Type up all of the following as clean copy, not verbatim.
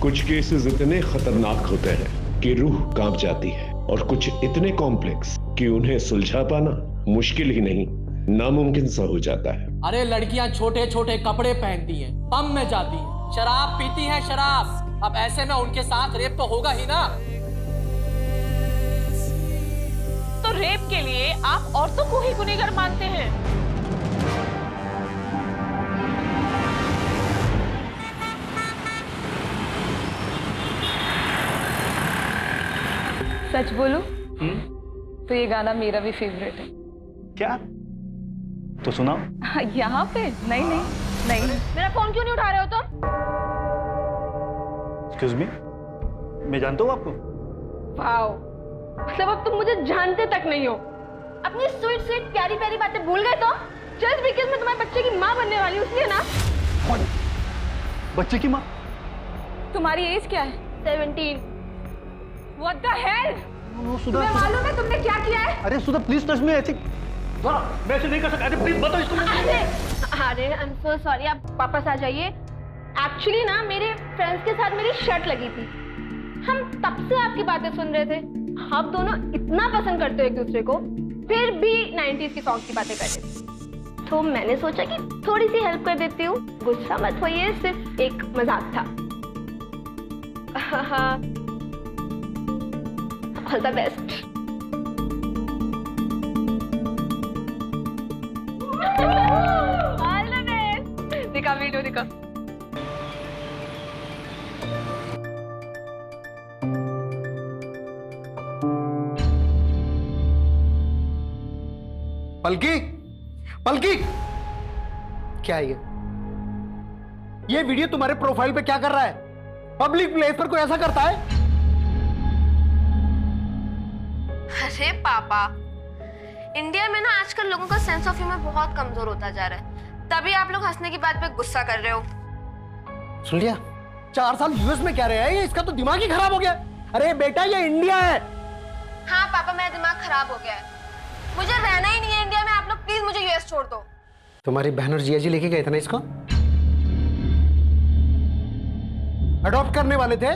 कुछ केसेस इतने खतरनाक होते हैं कि रूह कांप जाती है और कुछ इतने कॉम्प्लेक्स कि उन्हें सुलझा पाना मुश्किल ही नहीं नामुमकिन सा हो जाता है। अरे लड़कियां छोटे छोटे कपड़े पहनती हैं, पब में जाती हैं, शराब पीती हैं शराब। अब ऐसे में उनके साथ रेप तो होगा ही ना। तो रेप के लिए आप औरतों को ही गुनहगार मानते हैं? सच बोलो तो ये गाना मेरा भी फेवरेट है। क्या? तो सुनाओ। यहाँ पे? नहीं नहीं नहीं। मेरा फोन क्यों नहीं उठा रहे हो तुम? एक्सक्यूज मी, मैं जानता हूँ आपको। वाओ, मतलब अब तुम मुझे जानते तक नहीं हो। अपनी स्वीट स्वीट प्यारी प्यारी बातें भूल गए तो? जस्ट बिकॉज़ मैं तुम्हारे बच्चे की माँ बनने वाली हूँ इसलिए ना? कौन? बच्चे की माँ? तुम्हारी एज क्या है? 17। What the hell? तुम्हें मालूम है तुमने क्या किया है? अरे सुधा प्लीज टच मी, ऐसे मैं ऐसे नहीं कर सकता। अरे प्लीज बताओ इसको। अरे आई एम सो सॉरी, आप वापस आ जाइए। एक्चुअली ना मेरे फ्रेंड्स के साथ मेरी शर्ट लगी थी। हम तब से आपकी बातें सुन रहे थे। आप दोनों इतना पसंद करते हो एक दूसरे को, फिर भी 90s की सॉन्ग की बातें कर रहे थे। तो मैंने सोचा कि थोड़ी सी हेल्प कर देती हूँ। गुस्सा मत होइए, सिर्फ एक मजाक था। All the best. All the best. दिखा वीडियो दिखा। पलकी, पलकी, क्या है ये वीडियो तुम्हारे प्रोफाइल पे क्या कर रहा है? पब्लिक प्लेस पर कोई ऐसा करता है? अरे पापा, इंडिया में ना आजकल लोगों का सेंस ऑफ ह्यूमर बहुत कमजोर होता जा रहा है, तभी आप लोग हंसने की बात पे गुस्सा कर रहे हो। सुन लिया? 4 साल यूएस में क्या रहे हैं? इसका तो दिमाग ही खराब हो गया। अरे बेटा ये इंडिया है। हाँ पापा, मेरा दिमाग खराब हो गया है, मुझे रहना ही नहीं है इंडिया में। आप लोग प्लीज मुझे यूएस छोड़ दो। तुम्हारी बहन और जिया जी लेके गए थे ना इसको? अडॉप्ट करने वाले थे,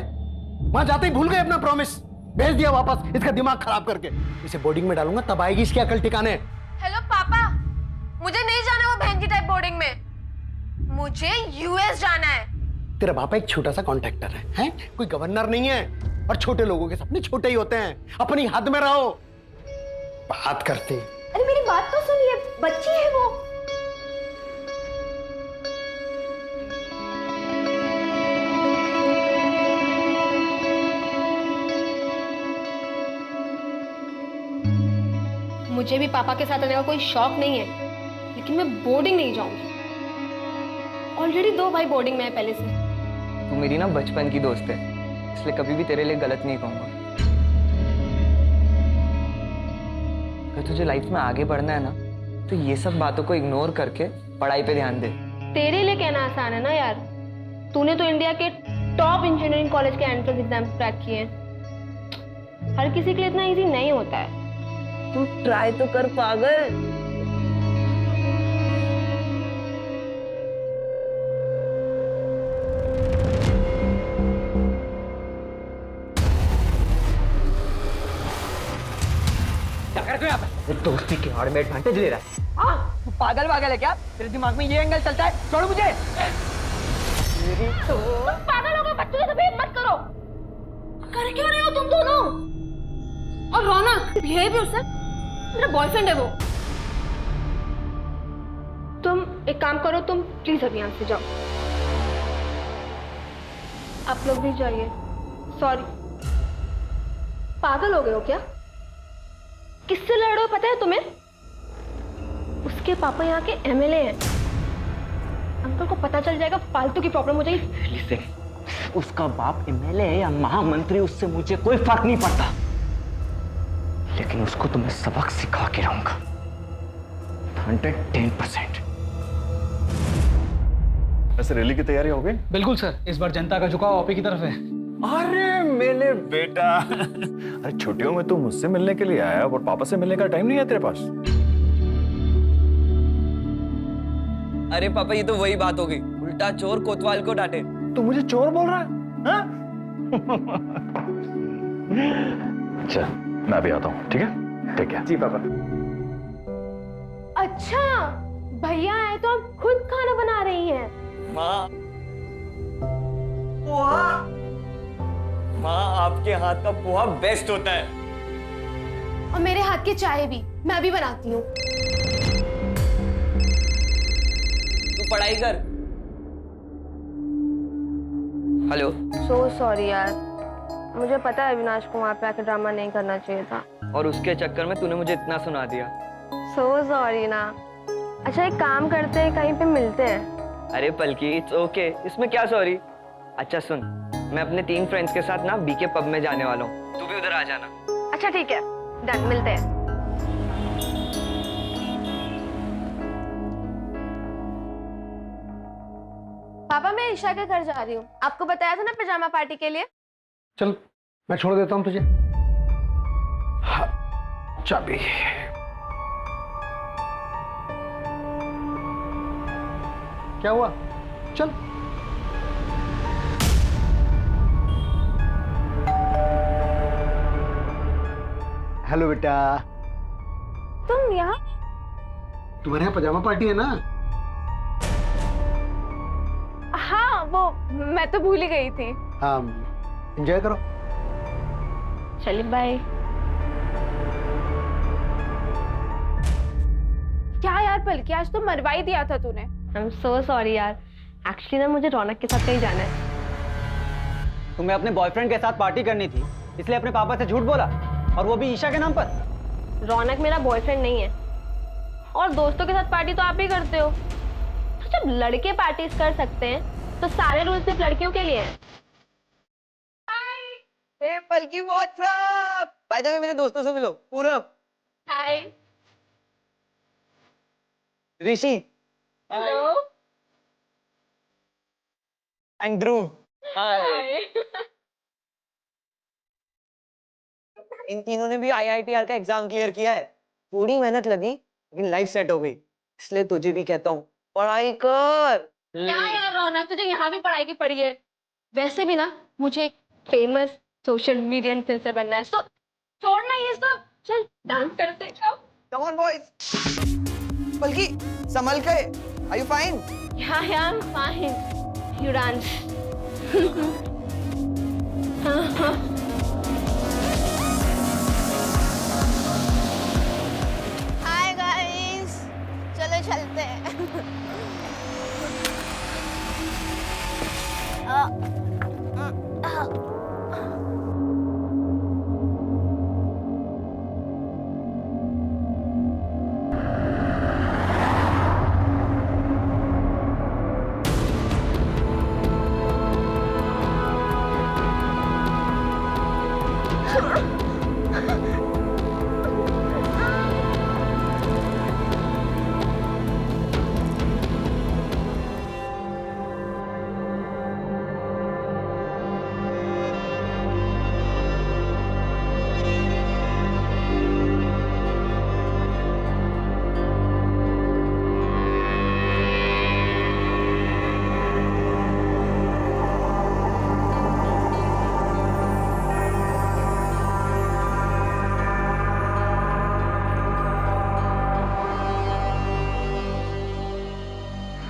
वहां जाते ही भूल गए अपना प्रॉमिस। भेज दिया वापस इसका दिमाग खराब करके। इसे बोर्डिंग में डालूंगा तब आएगी इसकी अकल ठिकाने। हेलो पापा, मुझे नहीं जाना वो बहन की टाइप बोर्डिंग में, मुझे यूएस जाना है। तेरा पापा एक छोटा सा कॉन्ट्रैक्टर है? कोई गवर्नर नहीं है। और छोटे लोगों के सपने छोटे ही होते हैं। अपनी हद में रहो। बात करते। अरे मेरी बात तो सुनिए, बच्ची है वो। मुझे भी पापा के साथ रहने का कोई शौक नहीं है, लेकिन मैं बोर्डिंग नहीं जाऊंगी। ऑलरेडी 2 भाई बोर्डिंग में है पहले से। तू मेरी ना बचपन की दोस्त है, इसलिए कभी भी तेरे लिए गलत नहीं कहूंगा। अगर तुझे लाइफ में आगे बढ़ना है ना, तो ये सब बातों को इग्नोर करके पढ़ाई पे ध्यान दे। तेरे लिए कहना आसान है ना यार, तूने तो इंडिया के टॉप इंजीनियरिंग कॉलेज के एंट्रेंस एग्जाम क्रैक किए हैं। हर किसी के लिए इतना इजी नहीं होता है। तू ट्राई तो कर पागल। क्या कर रहे हो यहाँ पे? दोस्ती के आड़ में एडवांटेज ले रहा है। हाँ, तू पागल है क्या? तेरे दिमाग में ये एंगल चलता है? छोड़ो मुझे। तुम पागल हो गए, बच्चों से बिहेव मत करो। कर क्यों रहे हो तुम दोनों? और रौनक, बिहेव योरसेल्फ। मेरा बॉयफ्रेंड है वो। तुम एक काम करो, तुम प्लीज अभी यहाँ से जाओ। आप लोग भी जाइए। सॉरी। पागल हो गए हो क्या? किससे लड़ रहे हो पता है तुम्हें? उसके पापा यहाँ के एमएलए हैं। अंकल को पता चल जाएगा, फालतू की प्रॉब्लम हो जाएगी। लिसन, उसका बाप एमएलए है या महामंत्री, उससे मुझे कोई फर्क नहीं पड़ता, लेकिन उसको तो मैं सबक सिखा के रहूंगा। 110%। ऐसे रैली की तैयारी हो गई? बिल्कुल सर, इस बार जनता का झुकाव आप ही की तरफ है। अरे मेरे बेटा, अरे छुट्टियों में तू मुझसे मिलने के लिए आया और पापा से मिलने का टाइम नहीं है तेरे पास? अरे पापा, ये तो वही बात हो गई, उल्टा चोर कोतवाल को डांटे। तू मुझे चोर बोल रहा है? हाँ? चल मैं भी आता हूँ, ठीक है? ठीक है जी पापा। अच्छा भैया आए तो आप खुद खाना बना रही हैं। माँ, आपके हाथ का पोहा बेस्ट होता है। और मेरे हाथ की चाय भी मैं भी बनाती हूँ। तू पढ़ाई कर। हेलो। सो सॉरी यार, मुझे पता है अविनाश को वहाँ पे आके ड्रामा नहीं करना चाहिए था। और उसके चक्कर में तूने मुझे इतना सुना दिया। सो सॉरी ना। अच्छा एक काम करते हैं, कहीं पे मिलते हैं। अरे पलकी, इट्स ओके, इसमें क्या सॉरी। अच्छा सुन, मैं अपने 3 फ्रेंड्स के साथ ना बीके पब में जाने वाला हूँ, तू भी उधर आ जाना। अच्छा ठीक है, डन, मिलते हैं। पापा मैं ईशा के घर जा रही हूँ, आपको बताया था ना पिजामा पार्टी के लिए। चल मैं छोड़ देता हूं तुझे। हाँ, चाबी। क्या हुआ? चल। हेलो बेटा। तुम यहाँ? तुम्हारे यहाँ पजामा पार्टी है ना? हाँ वो मैं तो भूल ही गई थी। हाँ, एंजॉय करो। चलिए बाय। क्या यार पलकी, आज तो मरवा ही दिया था तूने। आई एम सो सॉरी यार, एक्चुअली ना मुझे रौनक के साथ कहीं जाना है। तुम्हें अपने बॉयफ्रेंड के साथ पार्टी करनी थी, इसलिए अपने पापा से झूठ बोला, और वो भी ईशा के नाम पर। रौनक मेरा बॉयफ्रेंड नहीं है, और दोस्तों के साथ पार्टी तो आप ही करते हो। तो जब लड़के पार्टीज कर सकते हैं तो सारे रूल सिर्फ लड़कियों के लिए हैं। पलकी व्हाट्सअप, बाय द वे मेरे दोस्तों से मिलो। पूरब, हाय। ऋषि, हेलो। एंड ध्रुव। हाय। इन तीनों ने भी IITR का एग्जाम क्लियर किया है। पूरी मेहनत लगी लेकिन लाइफ सेट हो गई, इसलिए तुझे भी कहता हूँ पढ़ाई कर। क्या यार रौनक, तुझे यहाँ भी पढ़ाई की पड़ी है। वैसे भी ना मुझे एक फेमस सोशल मीडिया इन्फ्लुएंसर बनना है, तो छोड़ना ये सब, चल डांस करते हैं। Come on boys. पलकी संभल के, are you fine? Yeah, yeah, I'm fine. You dance. Hi guys, चलो चलते हैं।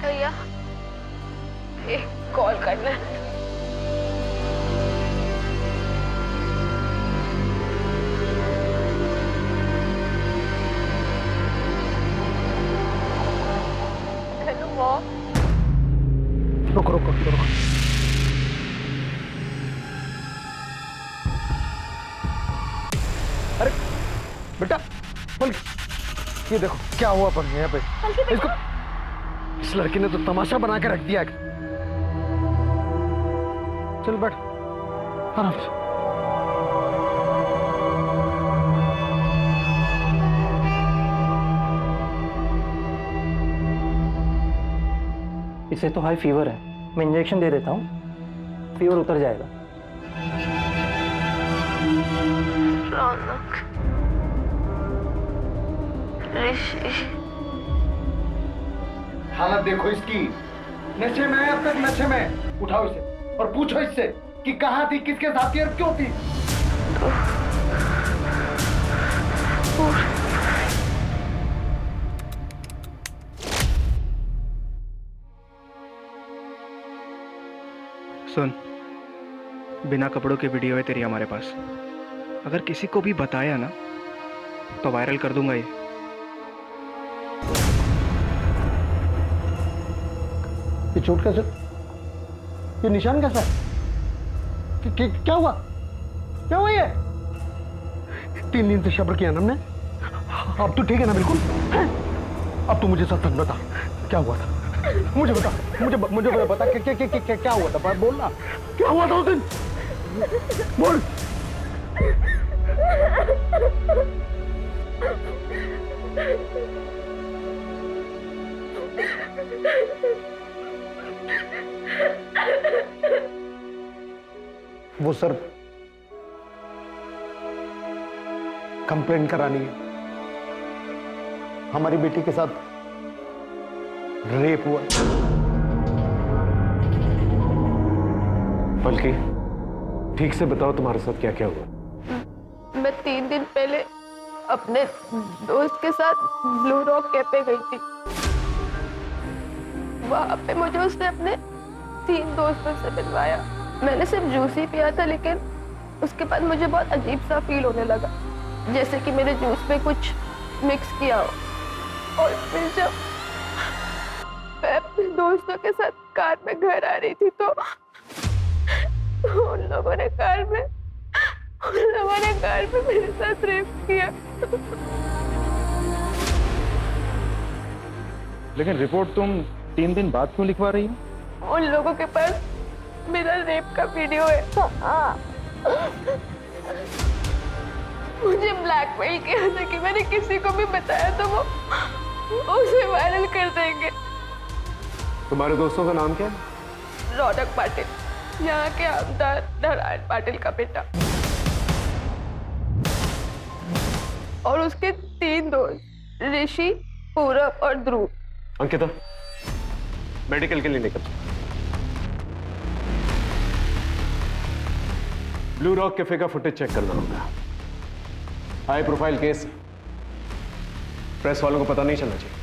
भैया एक कॉल करना है। Hello mom. रुको रुको रुको। अरे बेटा, पलकी, ये देखो क्या हुआ पर यहाँ पे। इसको, इस लड़की ने तो तमाशा बना के रख दिया। चल बैठ आराम से। इसे तो हाई फीवर है, मैं इंजेक्शन दे देता हूँ, फीवर उतर जाएगा। रौनक, ऋषि, हालत देखो इसकी, नशे में है अब तक, नशे में। उठाओ इसे और पूछो इससे कि कहां थी, किसके साथ थी और क्यों थी। सुन, बिना कपड़ों की वीडियो है तेरी हमारे पास। अगर किसी को भी बताया ना तो वायरल कर दूंगा ये। चोट कैसे, ये निशान कैसा है, क्या हुआ, क्या हुआ ये? 3 दिन से सब्र किया ना हमने, अब तो ठीक है ना बिल्कुल? अब तू मुझे सच बता, क्या हुआ था? मुझे बता, मुझे बता क्या हुआ था, बोल ना, क्या हुआ था उस दिन, बोल। वो सर कंप्लेन करानी है, हमारी बेटी के साथ रेप हुआ। पलकी, ठीक से बताओ तुम्हारे साथ क्या क्या हुआ। मैं 3 दिन पहले अपने दोस्त के साथ ब्लू रॉक कैफे गई थी। वहां पे मुझे उसने अपने 3 दोस्तों से मिलवाया। मैंने सिर्फ जूस ही पिया था, लेकिन उसके बाद मुझे बहुत अजीब सा फील होने लगा, जैसे कि मेरे जूस में कुछ मिक्स किया हो। और फिर जब मैं अपने दोस्तों के साथ कार में घर आ रही थी तो उन लोगों ने कार में मेरे साथ रेप किया। लेकिन रिपोर्ट तुम 3 दिन बाद क्यों लिखवा रही हो? उन लोगों के पास मेरा रेप का वीडियो है। मुझे ब्लैकमेल किया था कि मैंने किसी को भी बताया तो वो उसे वायरल कर देंगे। तुम्हारे दोस्तों का नाम क्या है? रौनक पाटिल, यहाँ के आमदार नारायण पाटिल का बेटा, और उसके 3 दोस्त ऋषि, पूरब और ध्रुव। अंकिता, मेडिकल के लिए निकल। ब्लू रॉक कैफे का फुटेज चेक करना होगा। हाई प्रोफाइल केस, प्रेस वालों को पता नहीं चलना चाहिए।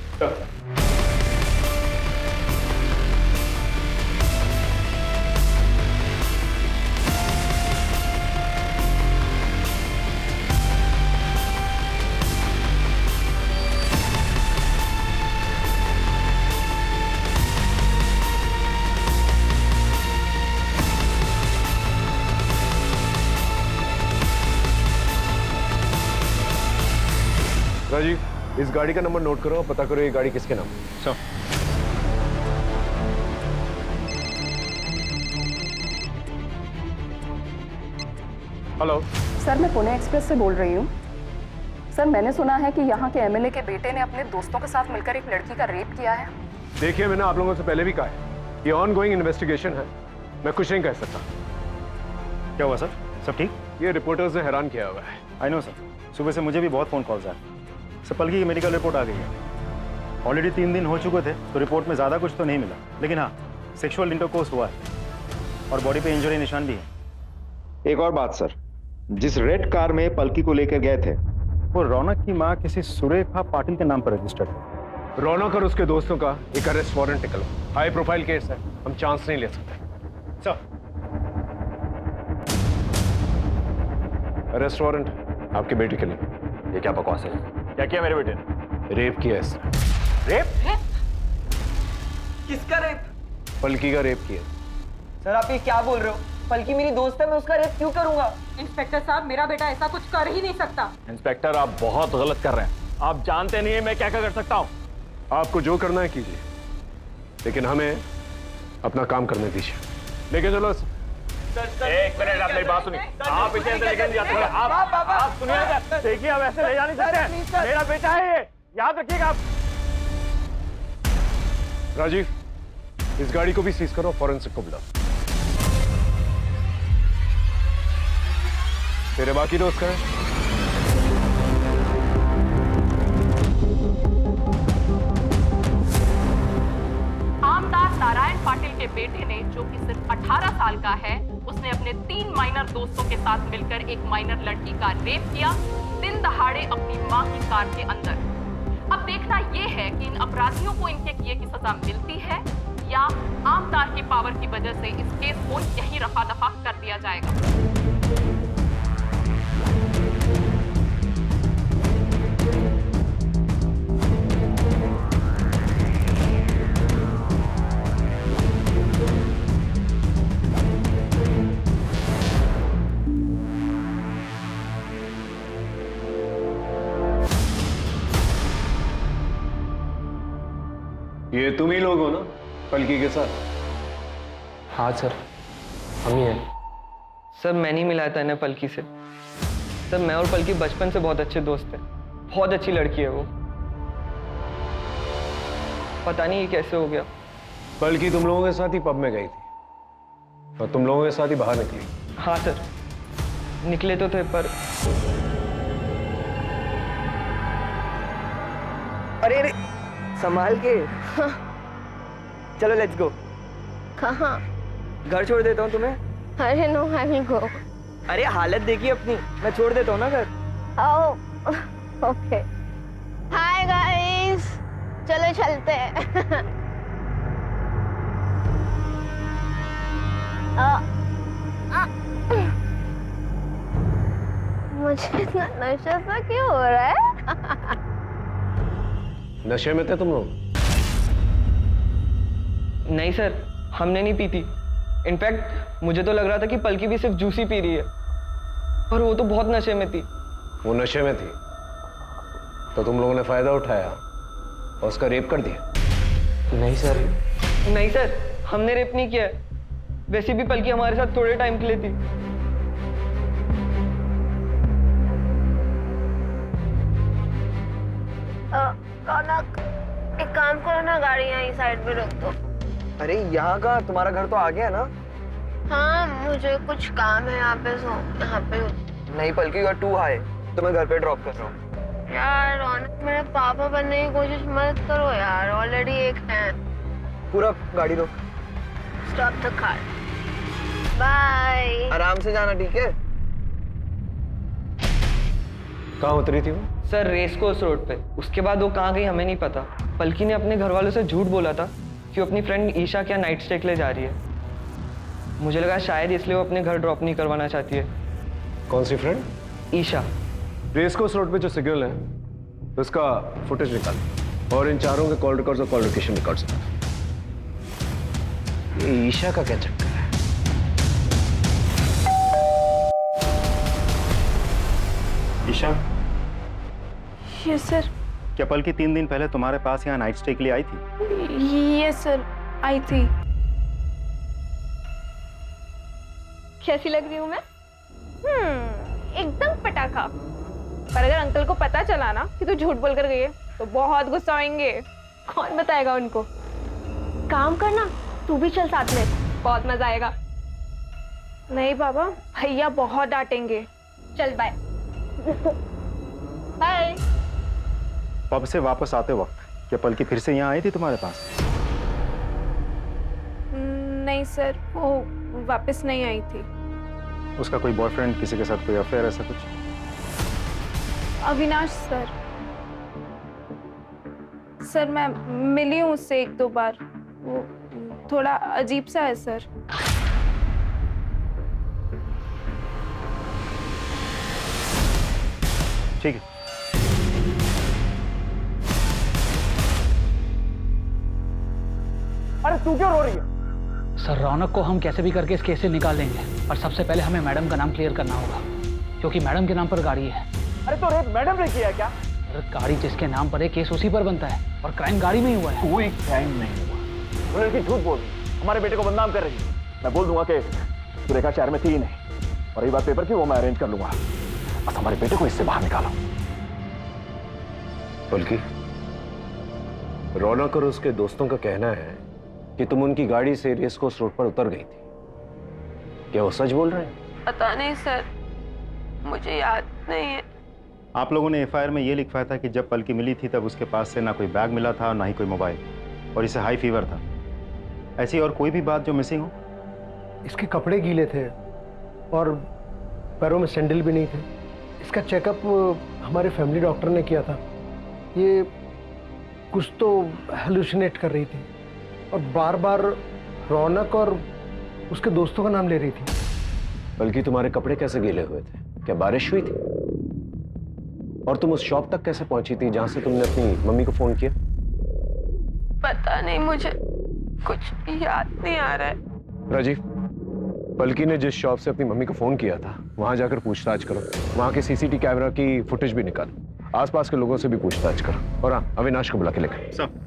राजीव, इस गाड़ी का नंबर नोट करो और पता करो ये गाड़ी किसके नाम है। सर, हेलो सर, मैं पुणे एक्सप्रेस से बोल रही हूँ। सर, मैंने सुना है कि यहाँ के एमएलए के बेटे ने अपने दोस्तों के साथ मिलकर एक लड़की का रेप किया है। देखिए, मैंने आप लोगों से पहले भी कहा है, ये ऑनगोइंग इन्वेस्टिगेशन है, मैं कुछ नहीं कह सकता। क्या हुआ सर? सब ठीक? ये रिपोर्टर्स ने हैरान किया हुआ है। आई नो सर, सुबह से मुझे भी बहुत फोन कॉल्स आए। सर, पलकी की मेडिकल रिपोर्ट आ गई है। ऑलरेडी 3 दिन हो चुके थे तो रिपोर्ट में ज़्यादा कुछ तो नहीं मिला, लेकिन हाँ, सेक्सुअल इंटरकोर्स हुआ है और बॉडी पे इंजरी निशान भी है। एक और बात सर, जिस रेड कार में पलकी को लेकर गए थे वो रौनक की माँ किसी सुरेखा पाटिल के नाम पर रजिस्टर्ड है। रौनक और उसके दोस्तों का एक अरेस्ट वारंट निकला। हाई प्रोफाइल केस है, हम चांस नहीं ले सकते। सर, अरेस्ट वारंट आपके बेटे के लिए। ये क्या बकवास है? क्या किया मेरे बेटे ने? रेप किया इसने। रेप? किसका रेप? पलकी का रेप किया। सर, आप ये क्या बोल रहे हो? पलकी मेरी दोस्त है, मैं उसका रेप क्यों करूंगा? इंस्पेक्टर साहब, मेरा बेटा ऐसा कुछ कर ही नहीं सकता। इंस्पेक्टर, आप बहुत गलत कर रहे हैं। आप जानते नहीं है मैं क्या क्या कर सकता हूँ। आपको जो करना है कीजिए, लेकिन हमें अपना काम करने दीजिए। लेके चलो। एक मिनट, आप मेरी बात सुनिए। आप इसे अंदर लेकर नहीं जा। आप सुनिए, देखिए, आप ऐसे ले जा नहीं सकते। मेरा बेटा है ये, याद रखिएगा आप। राजीव, इस गाड़ी को भी सीज करो, फॉरेंसिक को बुलाओ। तेरे बाकी दोस्त कहाँ हैं? आमदार नारायण पाटिल के बेटे ने, जो कि सिर्फ 18 साल का है, उसने उसने अपने 3 माइनर दोस्तों के साथ मिलकर एक माइनर लड़की का रेप किया, दिन दहाड़े अपनी मां की कार के अंदर। अब देखना यह है कि इन अपराधियों को इनके किए की सजा मिलती है या आम तार की पावर की वजह से इस केस को यहीं रफा दफा कर दिया जाएगा। ये तुम ही लोग हो ना पलकी के साथ? हाँ सर, हम ही हैं। सर मैं नहीं मिलाया था इन्हें पलकी से। सर मैं और पलकी बचपन से बहुत अच्छे दोस्त हैं। बहुत अच्छी लड़की है वो। पता नहीं ये कैसे हो गया। पलकी तुम लोगों के साथ ही पब में गई थी और तुम लोगों के साथ ही बाहर निकली। हाँ सर, निकले तो थे पर अरे अरे संभाल के। हाँ। चलो लेट्स गो। कहाँ? घर छोड़ देता हूँ तुम्हें। अरे नो, आई विल गो। अरे हालत देखिए अपनी, मैं छोड़ देता हूँ ना घर। ओके। हाय गाइस, चलो चलते हैं। मुझे इतना नशा सा क्यों हो रहा है? नशे में थे तुम लोग? नहीं सर, हमने नहीं पी थी। इनफैक्ट मुझे तो लग रहा था कि पलकी भी सिर्फ जूस ही पी रही है, पर वो तो बहुत नशे में थी। वो नशे में थी तो तुम लोगों ने फायदा उठाया और उसका रेप कर दिया? नहीं सर। नहीं सर, हमने रेप नहीं किया है। वैसे भी पलकी हमारे साथ थोड़े टाइम के लिए थी। रौनक, एक काम करो ना, गाड़ी यहीं साइड में रख दो। अरे यहाँ का तुम्हारा घर तो आ गया ना? हाँ, मुझे कुछ काम है यहाँ पे, सो यहाँ पे। नहीं पलकी, यू आर टू हाई, तो मैं घर पे ड्रॉप कर रहा हूँ। यार रौनक, मेरे पापा बनने की कोशिश मत करो यार, ऑलरेडी एक है। पूरा गाड़ी रोक। Stop the car. बाय। आराम से जाना, ठीक है? कहाँ उतरी थी वो? सर रेस कोर्स रोड पे। उसके बाद वो कहाँ गई हमें नहीं पता। पलकी ने अपने घर वालों से झूठ बोला था कि वो अपनी फ्रेंड ईशा क्या नाइट स्टे के लिए जा रही है। मुझे लगा शायद इसलिए वो अपने घर ड्रॉप नहीं करवाना चाहती है। कौन सी friend? Isha. Race course road पे जो सिग्नल है उसका फुटेज निकाल और इन चारों के कॉल रिकॉर्ड्स और कॉल लोकेशन रिकॉर्ड्स निकाल। ये ईशा का क्या चक्कर है? Isha, yes sir. क्या पलकी 3 दिन पहले तुम्हारे पास यहाँ नाइट स्टे के लिए आई थी? यस सर, आई थी। कैसी लग रही हूँ मैं? एकदम पटाखा। पर अगर अंकल को पता चला ना कि तू झूठ बोल कर गई है तो बहुत गुस्सा होंगे। कौन बताएगा उनको? काम करना, तू भी चल साथ में, बहुत मजा आएगा। नहीं बाबा, भैया बहुत डांटेंगे। चल बाय। बाय। पब से वापस आते वक्त क्या पलकी फिर से यहाँ आई थी तुम्हारे पास? नहीं सर, वो वापस नहीं आई थी। उसका कोई बॉयफ्रेंड, किसी के साथ कोई अफेयर, ऐसा कुछ? अविनाश सर। सर मैं मिली हूँ उससे 1-2 बार। वो थोड़ा अजीब सा है सर। ठीक है। अरे तू क्यों रो रही है? सर रौनक को हम कैसे भी करके इस केस से निकाल देंगे, पर सबसे पहले हमें मैडम का नाम क्लियर करना होगा, क्योंकि मैडम के नाम पर गाड़ी है। अरे तो रेप मैडम ने किया क्या? अरे गाड़ी जिसके नाम पर है, केस उसी पर बनता है और क्राइम गाड़ी में ही हुआ है। कोई क्राइम नहीं हुआ। वो लड़की झूठ बोल रही, हमारे बेटे को बदनाम कर रही है। मैं बोल दूंगा कि सुरेखा शहर में थी ही नहीं, और ये बात पेपर की वो मैं अरेंज कर लूंगा। बस हमारे बेटे को इससे बाहर निकालो। पलकी, रौनक और उसके दोस्तों का कहना है कि तुम उनकी गाड़ी से रेस कोर्स रोड पर उतर गई थी। क्या वो सच बोल रहे हैं? पता नहीं सर, मुझे याद नहीं है। आप लोगों ने एफआईआर में ये लिखवाया था कि जब पलकी मिली थी तब उसके पास से ना कोई बैग मिला था, ना ही कोई मोबाइल, और इसे हाई फीवर था। ऐसी और कोई भी बात जो मिसिंग हो? इसके कपड़े गीले थे और पैरों में सैंडल भी नहीं थे। इसका चेकअप हमारे फैमिली डॉक्टर ने किया था। ये कुछ तो हेलुसिनेट कर रही थी और बार बार रौनक और उसके दोस्तों का नाम ले रही थी। बल्कि तुम्हारे कपड़े कैसे गीले हुए थे? क्या बारिश हुई थी? और तुम उस शॉप तक कैसे पहुंची थी जहां से तुमने अपनी मम्मी को फोन किया? पता नहीं, मुझे कुछ याद नहीं आ रहा है। राजीव, पलकी ने जिस शॉप से अपनी मम्मी को फोन किया था वहां जाकर पूछताछ करो। वहां के सीसीटीवी कैमरा की फुटेज भी निकालो। आसपास के लोगों से भी पूछताछ करो। और हाँ, अविनाश को बुला के लेकर। सब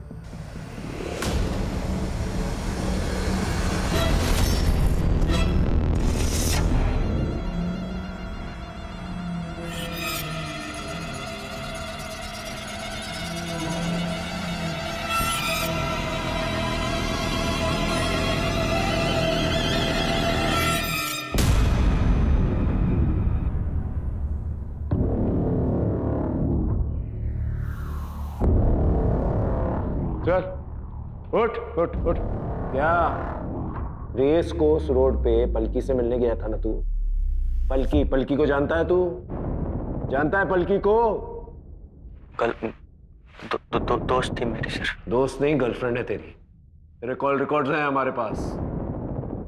चल, उठ उठ उठ। क्या रेस कोर्स रोड पे पलकी से मिलने गया था ना तू? पलकी को जानता है तू? जानता है पलकी को? कल दोस्त थी मेरी सर। दोस्त नहीं, गर्लफ्रेंड है तेरी। तेरे कॉल रिकॉर्ड्स हैं हमारे पास।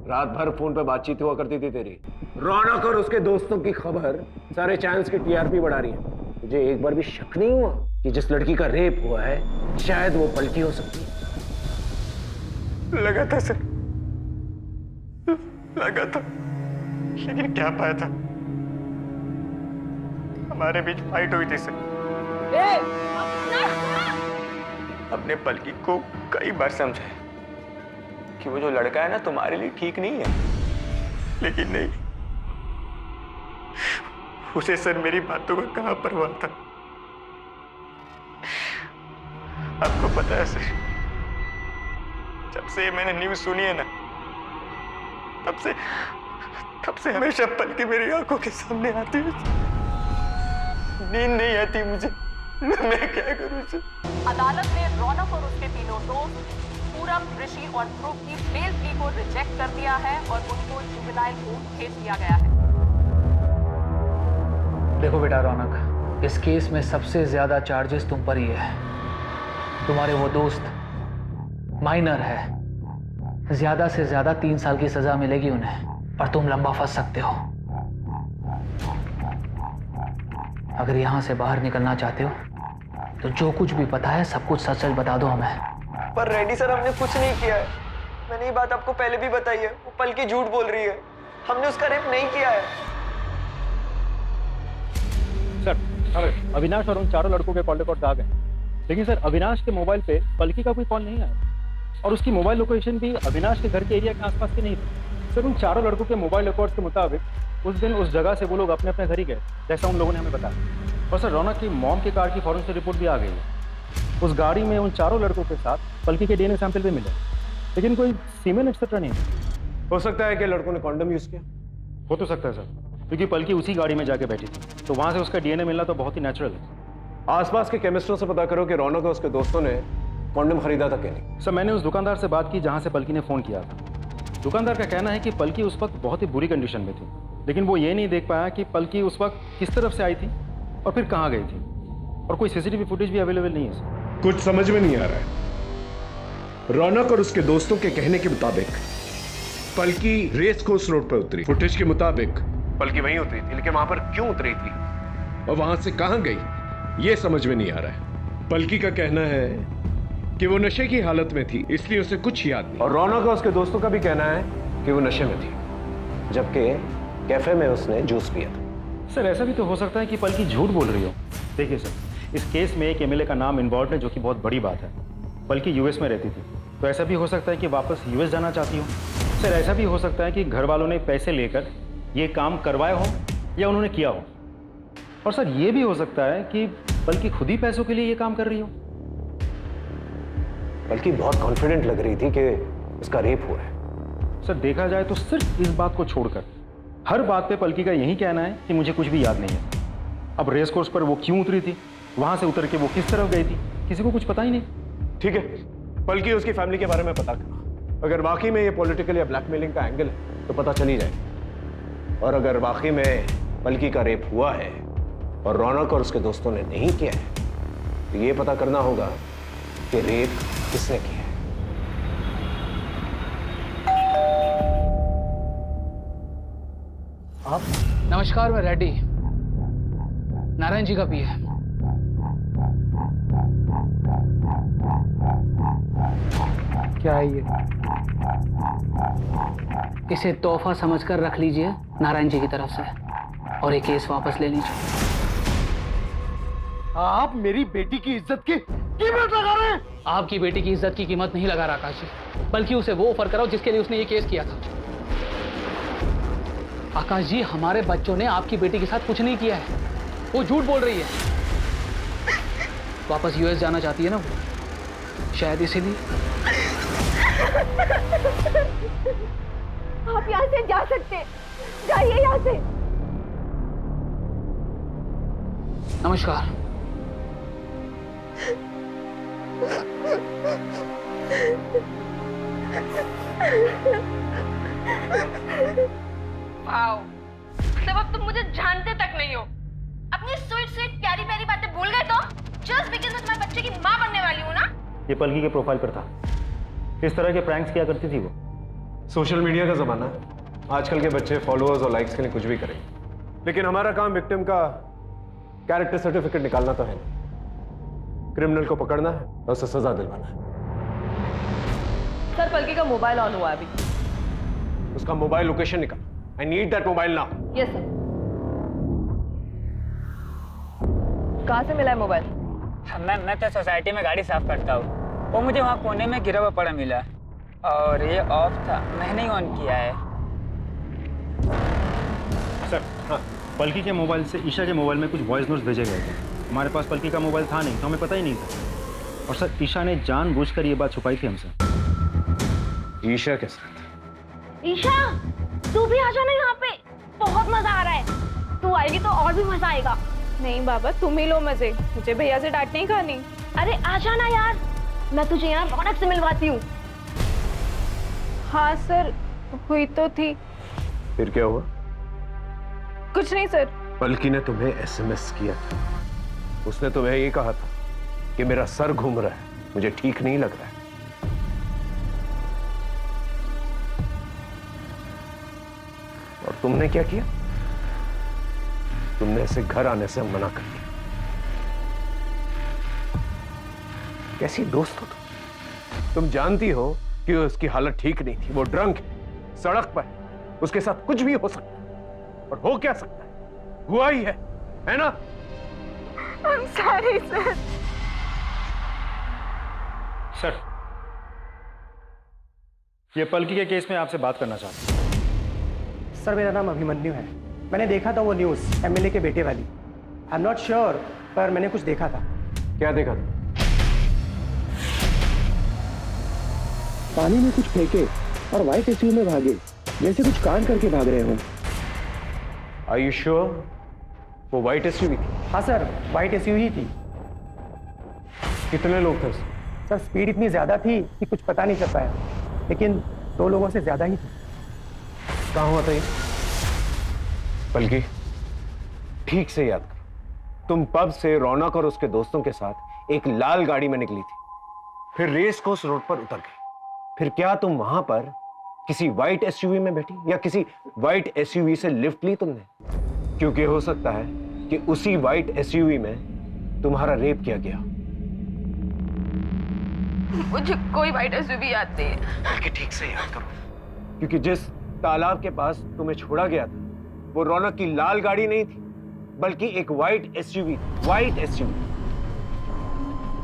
रात भर फोन पे बातचीत हुआ करती थी तेरी। रौनक और उसके दोस्तों की खबर सारे चैनल्स की टीआरपी बढ़ा रही है। तुझे एक बार भी शक नहीं हुआ कि जिस लड़की का रेप हुआ है शायद वो पलकी हो सकती है? लगा था सर, लगा था, लेकिन क्या पाया था, हमारे बीच फाइट हुई थी सर। अपने पलकी को कई बार समझाया कि वो जो लड़का है ना तुम्हारे लिए ठीक नहीं है, लेकिन नहीं, उसे सर मेरी बातों का कहां परवाह था। आपको पता है सर, जब से मैंने न्यूज़ सुनी है ना, तब से हमेशा पलकी मेरी आंखों के सामने आती है। नींद नहीं आती मुझे, मैं क्या करूं सर? अदालत ने रौनक और उसके तीनों दोस्त पूरब, ऋषि और ध्रुव की बेल प्ली को रिजेक्ट कर दिया है और उनको जुवेनाइल कोर्ट भेज दिया गया है। देखो बेटा रौनक, इस केस में सबसे ज्यादा चार्जेस तुम पर ही है। तुम्हारे वो दोस्त माइनर है, ज्यादा से ज्यादा 3 साल की सजा मिलेगी उन्हें, पर तुम लंबा फंस सकते हो। अगर यहां से बाहर निकलना चाहते हो तो जो कुछ भी पता है सब कुछ सच सच बता दो हमें। पर रेड्डी सर, हमने कुछ नहीं किया है। मैंने ये बात आपको पहले भी बताई है। वो पलकी झूठ बोल रही है, हमने उसका रेप नहीं किया है। सर, अरे अविनाश और उन चारों लड़कों के कॉल रिकॉर्ड आ गए, लेकिन सर अविनाश के मोबाइल पे पलकी का कोई कॉल नहीं आया और उसकी मोबाइल लोकेशन भी अविनाश के घर के एरिया के आसपास की नहीं थी। सर, उन चारों लड़कों के मोबाइल रिकॉर्ड के मुताबिक उस दिन उस जगह से वो लोग अपने अपने घर ही गए, जैसा उन लोगों ने हमें बताया। और सर, रौनक की मॉम की कार की फॉरेंसिक रिपोर्ट भी आ गई है। उस गाड़ी में उन चारों लड़कों के साथ पलकी के डीएनए सैंपल भी मिले, लेकिन कोई सीमेन एक्सेट्रा नहीं। हो सकता है कि लड़कों ने कॉन्डम यूज किया। हो तो सकता है सर, क्योंकि पलकी उसी गाड़ी में जाके बैठी थी, तो वहां से उसका डीएनए मिलना तो बहुत ही नेचुरल है। आसपास के केमिस्टों से पता करो कि रौनक और उसके दोस्तों ने कॉन्डम खरीदा था कि नहीं। सर, मैंने उस दुकानदार से बात की जहां से पलकी ने फ़ोन किया था। दुकानदार का कहना है कि पलकी उस वक्त बहुत ही बुरी कंडीशन में थी, लेकिन वो ये नहीं देख पाया कि पलकी उस वक्त किस तरफ से आई थी और फिर कहाँ गई थी, और कोई सीसीटीवी फुटेज भी अवेलेबल नहीं है सर। कुछ समझ में नहीं आ रहा है। रौनक और उसके दोस्तों के कहने के मुताबिक पलकी रेस कोर्स रोड पर उतरी। फुटेज के मुताबिक पलकी वहीं उतरी थी, लेकिन वहां पर क्यों उतरी थी और वहां से कहां गई, यह समझ में नहीं आ रहा है। पलकी का कहना है कि वो नशे की हालत में थी, इसलिए उसे कुछ याद नहीं। और रौनक और उसके दोस्तों का भी कहना है कि वो नशे में थी, जबकि कैफे में उसने जूस पिया था। सर, ऐसा भी तो हो सकता है कि पलकी झूठ बोल रही हो। देखिए सर, इस केस में एक एमएलए का नाम इन्वॉल्व है, जो कि बहुत बड़ी बात है। पलकी यूएस में रहती थी, तो ऐसा भी हो सकता है कि वापस यूएस जाना चाहती हो। सर, ऐसा भी हो सकता है कि घर वालों ने पैसे लेकर ये काम करवाया हो या उन्होंने किया हो। और सर, ये भी हो सकता है कि पलकी खुद ही पैसों के लिए ये काम कर रही हो। पलकी बहुत कॉन्फिडेंट लग रही थी कि उसका रेप हुआ है। सर, देखा जाए तो सिर्फ इस बात को छोड़कर हर बात पे पलकी का यही कहना है कि मुझे कुछ भी याद नहीं है। अब रेस कोर्स पर वो क्यों उतरी थी, वहां से उतर के वो किस तरफ गई थी, किसी को कुछ पता ही नहीं। ठीक है, बल्कि उसकी फैमिली के बारे में पता करो। अगर वाकई में ये पॉलिटिकल या ब्लैकमेलिंग का एंगल है तो पता चल ही जाएगा। और अगर वाकई में पलकी का रेप हुआ है और रौनक और उसके दोस्तों ने नहीं किया है, तो ये पता करना होगा कि रेप किसने किया है। आप? नमस्कार, मैं रेड्डी, नारायण जी का पीए। क्या है ये? इसे तोहफा समझकर रख लीजिए नारायण जी की तरफ से, और ये केस वापस ले लीजिए। आप मेरी बेटी की इज्जत की कीमत लगा रहे हैं? आपकी बेटी की इज्जत की कीमत नहीं लगा रहा आकाश जी, बल्कि उसे वो ऑफर कराओ जिसके लिए उसने ये केस किया था। आकाश जी, हमारे बच्चों ने आपकी बेटी के साथ कुछ नहीं किया है, वो झूठ बोल रही है। वापस यूएस जाना चाहती है ना वो, शायद इसीलिए। आप यहाँ से जा सकते हैं, जाइए यहाँ से। नमस्कार। वाओ, मतलब अब तुम मुझे जानते तक नहीं हो। अपनी स्वीट स्वीट प्यारी प्यारी बातें भूल गए तो? जस्ट बिकॉज़ मैं तुम्हारे बच्चे की माँ बनने वाली हूँ ना। ये पलकी के प्रोफाइल पर था, इस तरह के प्रैंक्स किया करती थी वो। सोशल मीडिया का जमाना है, आजकल के बच्चे फॉलोअर्स और लाइक्स के लिए कुछ भी करें, लेकिन हमारा काम विक्टिम का कैरेक्टर सर्टिफिकेट निकालना तो है नहीं, क्रिमिनल को पकड़ना है और उसे सजा दिलवाना है। सर, पलकी का मोबाइल ऑन हुआ अभी। उसका मोबाइल लोकेशन निकाल। I need that mobile now. Yes sir. कहाँ से मिला है मोबाइल? मैं तो सोसाइटी में गाड़ी साफ करता हूँ, वो मुझे वहाँ कोने में गिरा हुआ पड़ा मिला और ये ऑफ था, मैंने ही ऑन किया है। सर, हाँ, पलकी के मोबाइल से ईशा के मोबाइल में कुछ वॉइस नोट्स भेजे गए थे। हमारे पास पलकी का मोबाइल था नहीं, तो हमें पता ही नहीं था। और सर, ईशा ने जानबूझकर ये बात छुपाई थी हमसे। ईशा के साथ? ईशा, तू भी आ जाना यहाँ पे, बहुत मजा आ रहा है। तू आएगी तो और भी मजा आएगा। नहीं बाबा, तुम ही लो मजे, मुझे भैया से डांट नहीं खानी। अरे आ जाना यार, मैं तुझे यहाँ रौनक से मिलवाती हूँ। हाँ सर, हुई तो थी। फिर क्या हुआ? कुछ नहीं सर। पलकी ने तुम्हें एसएमएस किया था, उसने तुम्हें ये कहा था कि मेरा सर घूम रहा है, मुझे ठीक नहीं लग रहा है। और तुमने क्या किया? तुमने इसे घर आने से मना कर दिया। कैसी दोस्त हो तुम जानती हो कि उसकी हालत ठीक नहीं थी, वो ड्रंक है, सड़क पर है, उसके साथ कुछ भी हो सकता है, और हो क्या सकता है, हुआ ही है ना? I'm sorry sir. सर, ये पलकी के केस में आपसे बात करना चाहता हूँ। सर, मेरा नाम अभिमन्यु है। मैंने देखा था वो न्यूज़ एमएलए के बेटे वाली। आई एम नॉट श्योर, पर मैंने कुछ देखा था। क्या देखा था? पानी में कुछ फेंके और व्हाइट एसयूवी में भागे, जैसे कुछ कांड करके भाग रहे हो। Are you sure? वो व्हाइट एसयूवी थी? हाँ सर, व्हाइट एसयूवी ही थी। कितने लोग थे उसमें? सर, स्पीड इतनी ज्यादा थी कि कुछ पता नहीं चल पाया, लेकिन 2 लोगों से ज्यादा ही थी। कहाँ हुआ था ये? बल्कि ठीक से याद करो, तुम पब से रौनक और उसके दोस्तों के साथ एक लाल गाड़ी में निकली थी, फिर रेस कोर्स रोड पर उतर गई। फिर क्या तुम वहां पर किसी व्हाइट एसयूवी में बैठी, या किसी व्हाइट एसयूवी से लिफ्ट ली तुमने? क्योंकि हो सकता है कि उसी व्हाइट एसयूवी में तुम्हारा रेप किया गया। मुझे कोई व्हाइट एसयूवी याद नहीं है। बल्कि ठीक से याद करो, क्योंकि जिस तालाब के पास तुम्हें छोड़ा गया था वो रौनक की लाल गाड़ी नहीं थी, बल्कि एक व्हाइट एसयूवी। White SUV.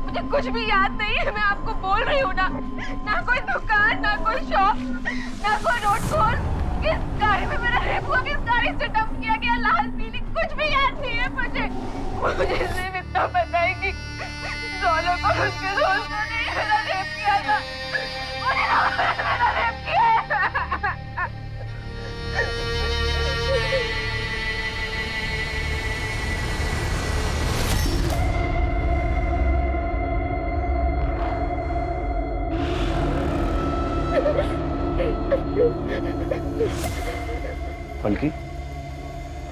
मुझे कुछ भी याद नहीं है, मैं आपको बोल रही हूँ ना। ना कोई दुकान, ना कोई शॉप, ना कोई रोड कॉल। किस गाड़ी में मेरा रेप हुआ, किस गाड़ी से डंप किया गया, लाल पीली, कुछ भी याद नहीं है मुझे सिर्फ इतना पता है कि रौनक और उसके दोस्तों ने मेरा रेप किया था। मेरा रेप किया है। पलकी,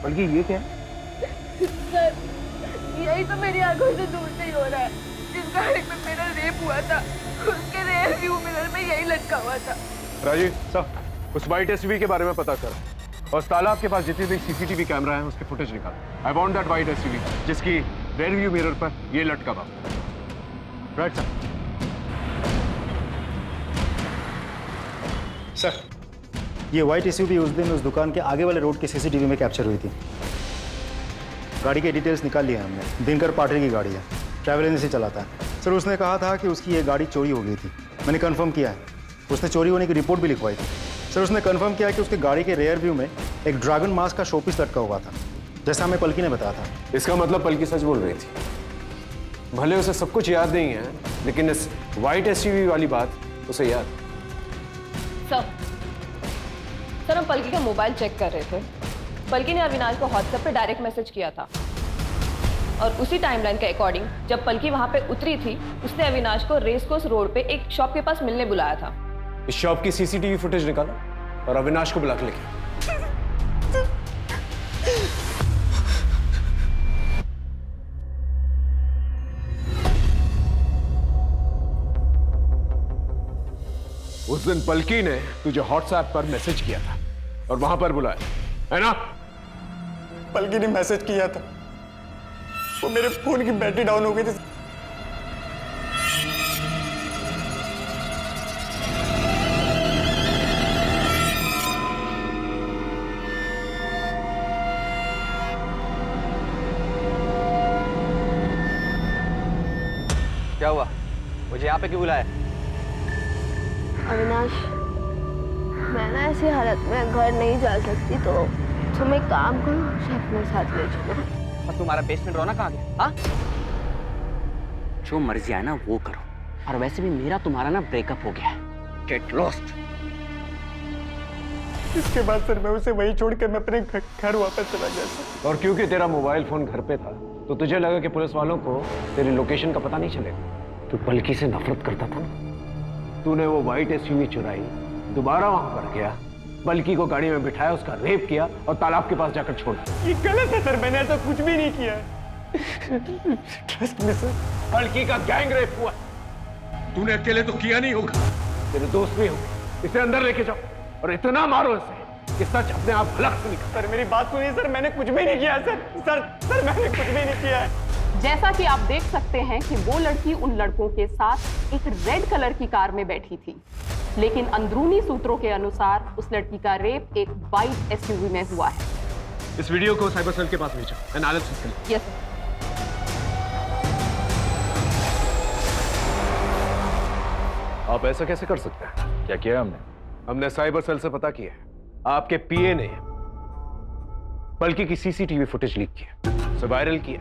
बल्कि ये क्या है? सर, यही तो मेरी आंखों से दूर से ही हो रहा है। जिस गाड़ी में मेरा रेप हुआ था उसके रेयर व्यू मिरर में यही लटका हुआ था। राजीव सर, उस वाइट एसयूवी के बारे में पता कर और तालाब के पास जितने भी सीसीटीवी कैमरा है उसके फुटेज निकाल। I want that white SUV जिसकी रेयर व्यू मिरर पर ये लटका हुआ। Right sir. सर, ये व्हाइट एसयूवी उस दिन उस दुकान के आगे वाले रोड के सीसीटीवी में कैप्चर हुई थी। गाड़ी के डिटेल्स निकाल लिए हमने। दिनकर पाटिल की गाड़ी है, ट्रैवल एजेंसी चलाता है। सर, उसने कहा था कि उसकी ये गाड़ी चोरी हो गई थी। मैंने कंफर्म किया है, उसने चोरी होने की रिपोर्ट भी लिखवाई थी। सर, उसने कंफर्म किया कि उसकी गाड़ी के रेयर व्यू में एक ड्रैगन मास्क का शोपीस लटका हुआ था, जैसा हमें पलकी ने बताया था। इसका मतलब पलकी सच बोल रही थी। भले उसे सब कुछ याद नहीं है, लेकिन इस वाइट एसयूवी वाली बात उसे याद। सर, हम पलकी का मोबाइल चेक कर रहे थे। पलकी ने अविनाश को व्हाट्सएप पे डायरेक्ट मैसेज किया था और उसी टाइमलाइन के अकॉर्डिंग जब पलकी वहां पे उतरी थी, उसने अविनाश को रेसकोर्स रोड पे एक शॉप के पास मिलने बुलाया था। इस शॉप की सीसीटीवी फुटेज निकालो और अविनाश को बुला के लेके आओ। उस दिन पलकी ने तुझे व्हाट्सएप पर मैसेज किया था और वहां पर बुलाया, है ना? पलकी ने मैसेज किया था, वो मेरे फोन की बैटरी डाउन हो गई थी। क्या हुआ? मुझे यहाँ पे क्यों बुलाया? अविनाश, मैं ना ऐसी हालत में घर नहीं जा सकती, तो तुम एक काम करो, मुझे अपने साथ ले चलो। और तुम्हारा बेसमेंट रौनक कहाँ गया? हाँ? जो मर्जी आए ना वो करो, और वैसे भी मेरा तुम्हारा ना ब्रेकअप हो गया है। Get lost. इसके बाद सर मैं उसे वहीं छोड़ के मैं अपने घर वापस चला गया सर। और क्योंकि तेरा मोबाइल फोन घर पे था, तो तुझे लगा कि पुलिस वालों को तेरी लोकेशन का पता नहीं चलेगा। तू पलकी से नफरत करता था ना, तूने वो व्हाइट एसयूवी चुराई, दोबारा वहां पर गया, पलकी को गाड़ी में बिठाया, उसका रेप किया और तालाब के पास जाकर छोड़ा। ये गलत है सर, मैंने ऐसा कुछ भी नहीं किया। Trust me sir. पलकी का गैंग रेप हुआ। तूने अकेले तो किया नहीं होगा, तेरे दोस्त भी होंगे। इसे अंदर लेके जाओ और इतना मारो इसे कि सच अपने आप भलक से निकले। सर मेरी बात सुनिए सर, मैंने कुछ भी नहीं किया सर। सर मैंने कुछ भी नहीं किया है। जैसा कि आप देख सकते हैं कि वो लड़की उन लड़कों के साथ एक रेड कलर की कार में बैठी थी, लेकिन अंदरूनी सूत्रों के अनुसार उस लड़की का रेप एक वाइट एसयूवी में हुआ है। इस वीडियो को साइबर सेल के पास भेजो, एनालिसिस के लिए। यस। आप ऐसा कैसे कर सकते हैं? क्या किया हमने? हमने साइबर सेल से पता किया है, आपके पीए ने पलकी की सीसीटीवी फुटेज लीक किया, उसे वायरल किया।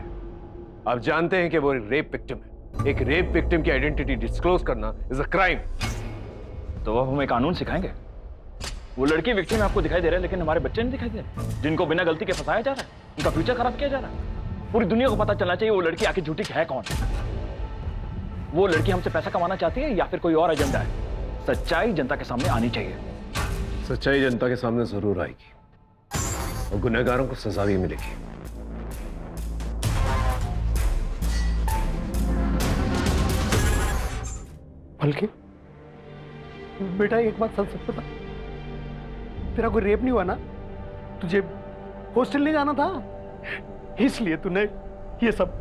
आप जानते हैं कि वो रेप विक्टिम है। एक रेप विक्टिम की आइडेंटिटी डिस्क्लोज करना इज अ क्राइम। तो वो हमें कानून सिखाएंगे? वो लड़की विक्टिम आपको दिखाई दे रहा है, लेकिन हमारे बच्चे नहीं दिखाई दे रहे, जिनको बिना गलती के फंसाया जा रहा है, उनका फ्यूचर खराब किया जा रहा है। पूरी दुनिया को पता चलना चाहिए वो लड़की आखिर झूठी है कौन। वो लड़की हमसे पैसा कमाना चाहती है या फिर कोई और एजेंडा है? सच्चाई जनता के सामने आनी चाहिए। सच्चाई जनता के सामने जरूर आएगी और गुनहगारों को सजा भी मिलेगी। पलकी, बेटा एक बात सच बता, तेरा कोई रेप नहीं हुआ ना? तुझे हॉस्टल नहीं जाना था, इसलिए तूने ये सब,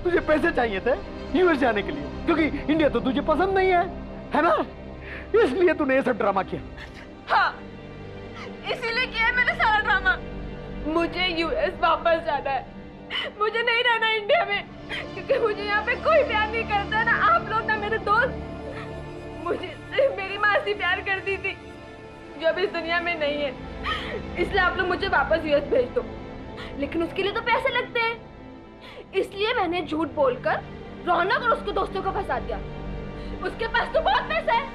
तुझे पैसे चाहिए थे यूएस जाने के लिए, क्योंकि इंडिया तो तुझे पसंद नहीं है ना? इसलिए तूने ये सब ड्रामा किया। हाँ, इसीलिए किया मैंने सारा ड्रामा। मुझे यूएस वापस जाना है, मुझे नहीं रहना इंडिया में, क्योंकि मुझे यहाँ पे कोई प्यार नहीं करता, ना आप लोग ना मेरे दोस्त। मुझे सिर्फ मेरी मासी प्यार करती थी, जो अब इस दुनिया में नहीं है। इसलिए आप लोग मुझे वापस यूएस भेज दो, लेकिन उसके लिए तो पैसे लगते हैं। इसलिए मैंने झूठ बोलकर रौनक और उसके दोस्तों को फंसा दिया। उसके पास तो बहुत पैसा है,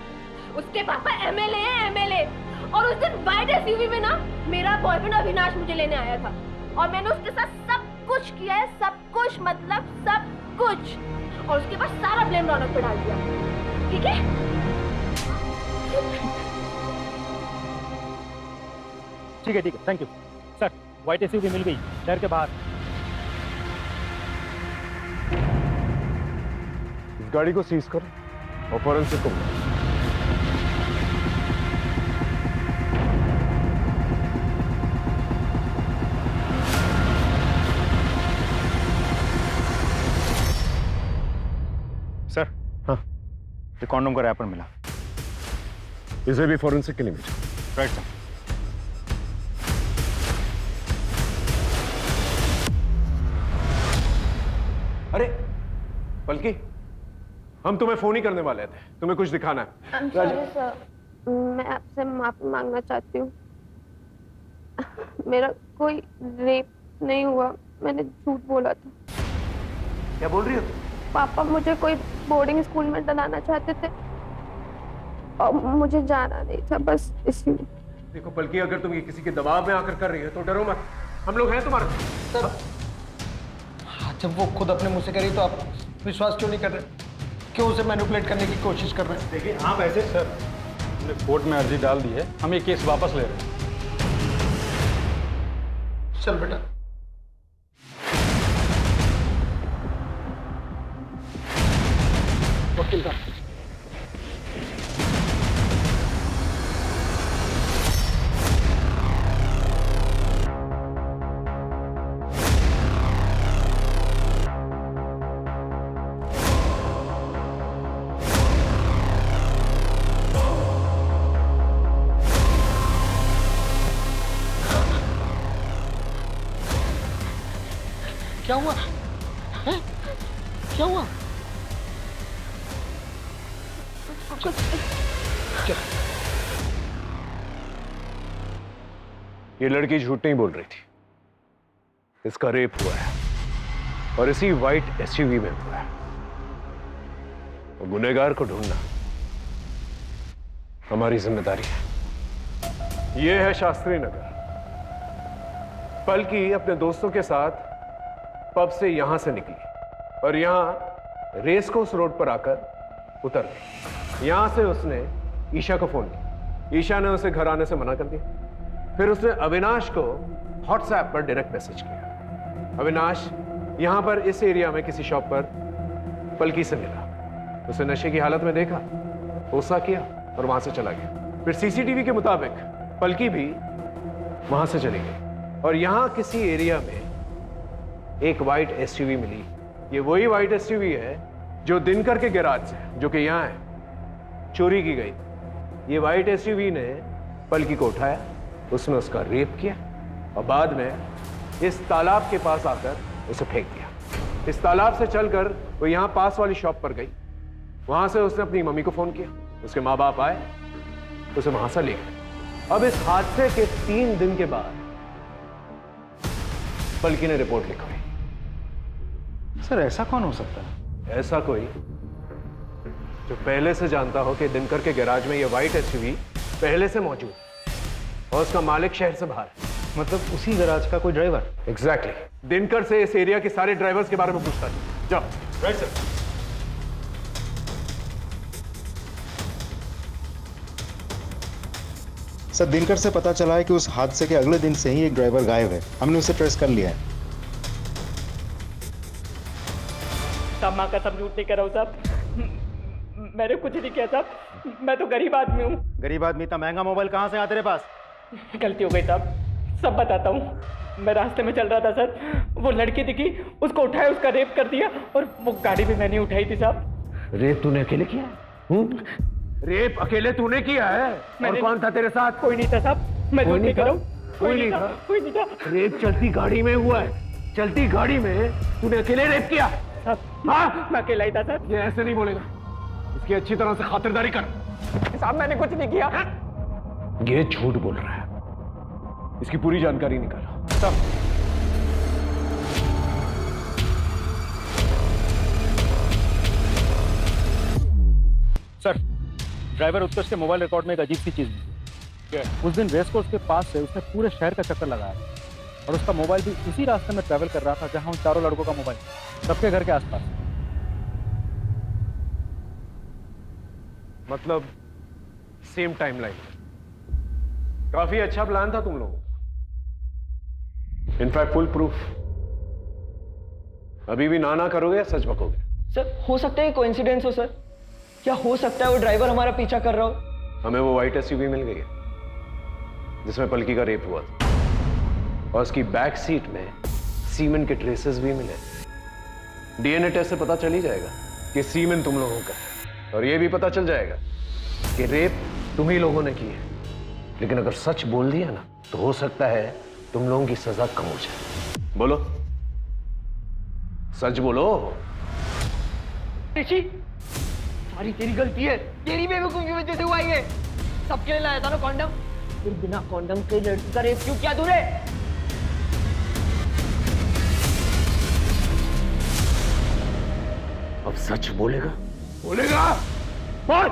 उसके पापा एमएलए हैं, एमएलए। और उस दिन वाइट एसयूवी में ना मेरा बॉयफ्रेंड अविनाश मुझे लेने आया था, और मैंने उसके साथ सब कुछ किया है, सब कुछ मतलब सब कुछ। और उसके बाद सारा ब्लेम रौनक पे डाल दिया, ठीक है? ठीक है, thank you sir. White SUV मिल गई शहर के बाहर। इस गाड़ी को सीज करो और फॉरेंसिक को बुलाओ। सर हाँ, ये कॉन्डोम का रैपर मिला। इसे भी फॉरेंसिक के लिए भेजो। Right sir. अरे पलकी, हम तुम्हें फोन ही करने वाले थे, तुम्हें कुछ दिखाना है। I'm sorry, sir. मैं आपसे माफी मांगना चाहती हूँ। मेरा कोई रेप नहीं हुआ, मैंने झूठ बोला था। क्या बोल रही हो? पापा मुझे कोई बोर्डिंग स्कूल में डलाना चाहते थे और मुझे जाना नहीं था, बस इसलिए। देखो पलकी, अगर तुम ये किसी के दबाव में आकर कर रही हो तो डरो मत, हम लोग हैं तुम्हारे साथ। जब वो खुद अपने मुंह से करी तो आप विश्वास क्यों नहीं कर रहे? क्यों उसे मैनिपुलेट करने की कोशिश कर रहे हैं? देखिए आप ऐसे सर, हमने कोर्ट में अर्जी डाल दी है, हम ये केस वापस ले रहे हैं। चल बेटा। वकील साहब, क्या हुआ? हैं? क्या हुआ? ये लड़की झूठ नहीं बोल रही थी, इसका रेप हुआ है और इसी व्हाइट एसयूवी में हुआ है। और गुनहगार को ढूंढना हमारी जिम्मेदारी है। यह है शास्त्री नगर। पलकी अपने दोस्तों के साथ पब से यहां से निकली और यहां रेस कोर्स रोड पर आकर उतर गई। यहां से उसने ईशा को फोन किया। ईशा ने उसे घर आने से मना कर दिया। फिर उसने अविनाश को व्हाट्सएप पर डायरेक्ट मैसेज किया। अविनाश यहां पर इस एरिया में किसी शॉप पर पलकी से मिला। उसे नशे की हालत में देखा, गुस्सा किया और वहां से चला गया। फिर सीसीटीवी के मुताबिक पलकी भी वहां से चली गई और यहां किसी एरिया में एक व्हाइट एसयूवी मिली। ये वही व्हाइट एसयूवी है जो दिनकर के गैराज से, जो कि यहां है, चोरी की गई। ये व्हाइट एसयूवी ने पलकी को उठाया, उसमें उसका रेप किया और बाद में इस तालाब के पास आकर उसे फेंक दिया। इस तालाब से चलकर वो यहां पास वाली शॉप पर गई। वहां से उसने अपनी मम्मी को फोन किया। उसके माँ बाप आए, उसे वहां से ले गए। अब इस हादसे के 3 दिन के बाद पलकी ने रिपोर्ट लिखवाई। सर ऐसा कौन हो सकता है? ऐसा कोई जो पहले से जानता हो कि दिनकर के गैराज में यह व्हाइट एसयूवी पहले से मौजूद और उसका मालिक शहर से बाहर है। मतलब उसी गैराज का कोई ड्राइवर? एग्जैक्टली। दिनकर से इस एरिया के सारे ड्राइवर्स के बारे में पूछता है। जाओ। Right sir. सर दिनकर से पता चला है कि उस हादसे के अगले दिन से ही एक ड्राइवर गायब है। हमने उसे ट्रेस कर लिया है। साहब माँ का सब झूठ नहीं कर रहा हूँ साहब, मैंने कुछ नहीं किया साहब, मैं तो गरीब आदमी हूँ। गरीब आदमी? इतना महंगा मोबाइल कहाँ से आया तेरे पास? गलती हो गई साहब, सब बताता हूँ। मैं रास्ते में चल रहा था सर, वो लड़की दिखी, उसको उठाया, उसका रेप कर दिया और वो गाड़ी भी मैंने उठाई थी साहब। रेप तूने अकेले किया? रेप अकेले तूने किया है? और कौन था तेरे साथ? कोई नहीं था साहब, मैं झूठ नहीं कर रहा हूँ। कोई नहीं था? कोई नहीं था। रेप चलती गाड़ी में हुआ है। चलती गाड़ी में तूने अकेले रेप किया? हाँ, मैं अकेला ही था सर। ये ऐसे नहीं बोलेगा, इसकी अच्छी तरह से खातिरदारी कर। साहब मैंने कुछ नहीं किया। ये झूठ बोल रहा है, इसकी पूरी जानकारी निकालो। सब सर, ड्राइवर उत्कर्ष के मोबाइल रिकॉर्ड में एक अजीब सी चीज मिली। उस दिन रेस कोर्स के पास से उसने पूरे शहर का चक्कर लगाया और उसका मोबाइल भी उसी रास्ते में ट्रैवल कर रहा था जहां उन चारों लड़कों का मोबाइल, सबके घर के आसपास। मतलब सेम टाइमलाइन। काफी अच्छा प्लान था तुम लोगों का। In fact full proof. अभी भी ना करोगे या सच बकोगे? सर हो सकता है कोइंसिडेंस हो सर, क्या हो सकता है वो ड्राइवर हमारा पीछा कर रहा हो? हमें वो व्हाइट एसयूवी मिल गई है जिसमें पलकी का रेप हुआ था, और उसकी बैक सीट में सीमेंट के ट्रेसेस भी मिले। डीएनए टेस्ट से पता चल ही जाएगा कि सीमेंट तुम लोगों का है, और ये भी पता चल जाएगा कि रेप तुम ही लोगों ने की है। लेकिन अगर सच बोल दिया ना तो हो सकता है तुम लोगों की सजा कम हो जाए। बोलो, सच बोलो। ऋषि, सारी तेरी गलती है, तेरी बेवकूफी की वजह से हुआ ये। सबके लिए लाया था ना कॉन्डम, फिर बिना कॉन्डम के लड़की का रेप क्यों किया तूने? अब सच बोलेगा? बोलेगा? बोल।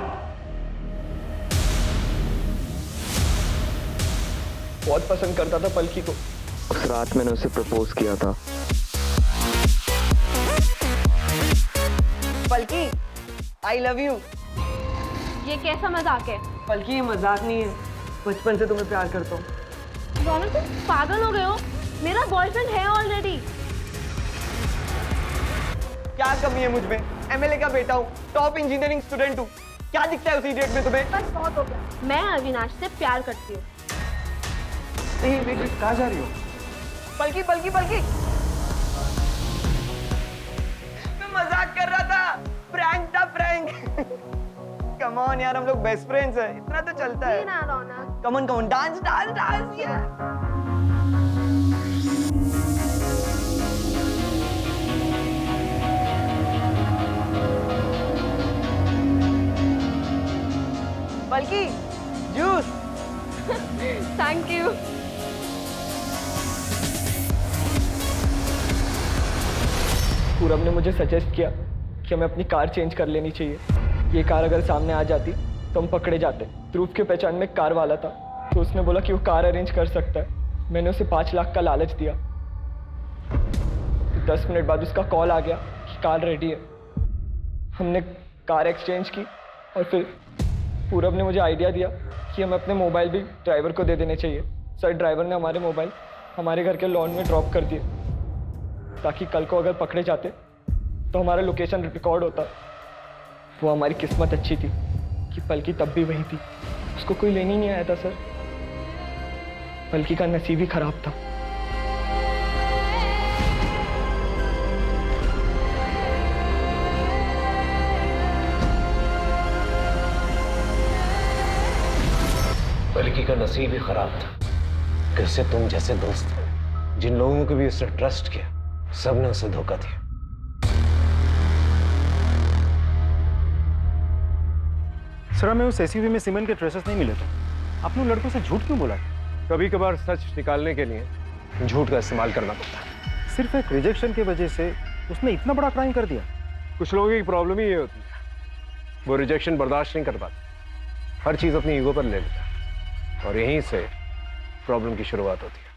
बहुत पसंद करता था पलकी को। उस रात मैंने उसे प्रपोज किया था। पलकी, आई लव यू। ये कैसा मजाक है? पलकी, ये मजाक नहीं है, बचपन से तुम्हें प्यार करता हूँ। रौनक, तुम पागल हो गए हो? मेरा बॉयफ्रेंड है ऑलरेडी। क्या कमी है मुझ में? एमएलए का बेटा हूँ, टॉप इंजीनियरिंग स्टूडेंट हूँ, क्या दिखता है उस इडियट में तुम्हें? बस बहुत हो गया। मैं अविनाश से प्यार करती हूँ। कहाँ जा रही हो? पलकी पलकी पलकी, मैं मजाक कर रहा था, प्रैंक था प्रैंक। कम ऑन यार, हम लोग बेस्ट फ्रेंड्स हैं, इतना तो चलता है। ना Raunak, come on dance dance dance यार। Palki, juice. Thank you. Purab ने मुझे सजेस्ट किया कि हमें अपनी कार चेंज कर लेनी चाहिए। ये कार अगर सामने आ जाती तो हम पकड़े जाते। ध्रुव के पहचान में एक कार वाला था, तो उसने बोला कि वो कार अरेंज कर सकता है। मैंने उसे 5 लाख का लालच दिया। तो 10 मिनट बाद उसका कॉल आ गया कि कार रेडी है। हमने कार एक्सचेंज की और फिर पूरब ने मुझे आइडिया दिया कि हमें अपने मोबाइल भी ड्राइवर को दे देने चाहिए। सर, ड्राइवर ने हमारे मोबाइल हमारे घर के लॉन में ड्रॉप कर दिए ताकि कल को अगर पकड़े जाते तो हमारा लोकेशन रिकॉर्ड होता। वो हमारी किस्मत अच्छी थी कि पलकी तब भी वही थी, उसको कोई लेने नहीं आया था सर। पलकी का नसीब ही खराब था। पलकी का नसीब ही खराब था कि उससे तुम जैसे दोस्त थे। जिन लोगों को भी उसने ट्रस्ट किया, सबने उसे धोखा दिया। सर, हमें उस एसयूवी में सीमेंट के ट्रेसेस नहीं मिले थे। आपने लड़कों से झूठ क्यों बोला? कभी कभार सच निकालने के लिए झूठ का इस्तेमाल करना पड़ता है। सिर्फ एक रिजेक्शन की वजह से उसने इतना बड़ा क्राइम कर दिया। कुछ लोगों की प्रॉब्लम ही ये होती है, वो रिजेक्शन बर्दाश्त नहीं कर पाते, हर चीज अपनी ईगो पर ले लेता है, और यहीं से प्रॉब्लम की शुरुआत होती है।